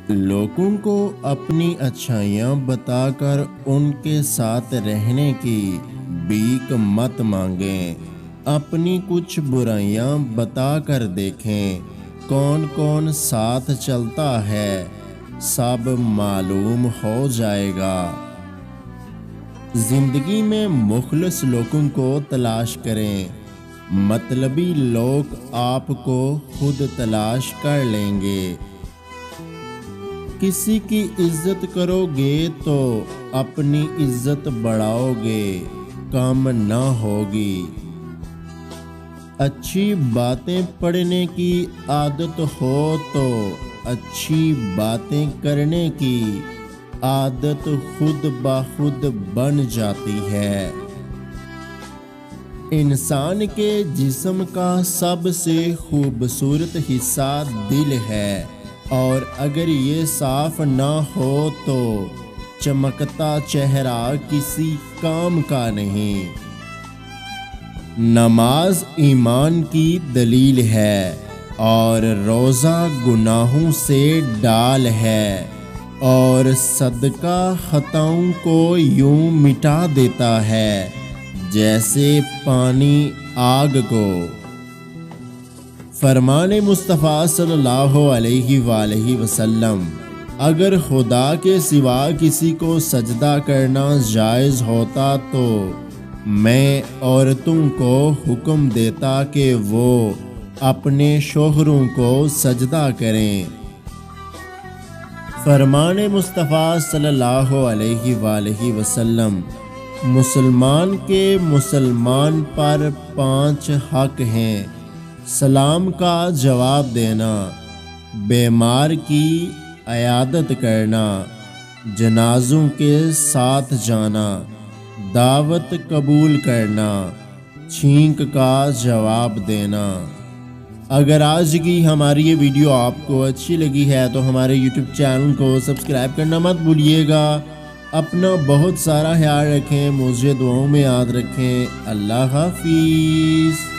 लोगों को अपनी अच्छाइयाँ बताकर उनके साथ रहने की भीख मत मांगें। अपनी कुछ बुराइयाँ बताकर देखें, कौन कौन साथ चलता है, सब मालूम हो जाएगा। जिंदगी में मुखलिस लोगों को तलाश करें, मतलबी लोग आपको खुद तलाश कर लेंगे। किसी की इज्जत करोगे तो अपनी इज्जत बढ़ाओगे, कम न होगी। अच्छी बातें पढ़ने की आदत हो तो अच्छी बातें करने की आदत खुद ब खुद बन जाती है। इंसान के जिस्म का सबसे खूबसूरत हिस्सा दिल है, और अगर ये साफ ना हो तो चमकता चेहरा किसी काम का नहीं। नमाज ईमान की दलील है और रोज़ा गुनाहों से डाल है, और सदका खताओं को यूं मिटा देता है जैसे पानी आग को। फरमाने मुस्तफ़ा सल्लल्लाहु अलैहि वसल्लम, अगर खुदा के सिवा किसी को सजदा करना जायज़ होता तो मैं औरतों को हुक्म देता कि वो अपने शोहरों को सजदा करें। फरमाने मुस्तफ़ा सल्लल्लाहु अलैहि वसल्लम, मुसलमान के मुसलमान पर 5 हक हैं: सलाम का जवाब देना, बीमार की अयादत करना, जनाजों के साथ जाना, दावत कबूल करना, छींक का जवाब देना। अगर आज की हमारी ये वीडियो आपको अच्छी लगी है तो हमारे YouTube चैनल को सब्सक्राइब करना मत भूलिएगा। अपना बहुत सारा ख्याल रखें, मुझे दुआओं में याद रखें। अल्लाह हाफिज़।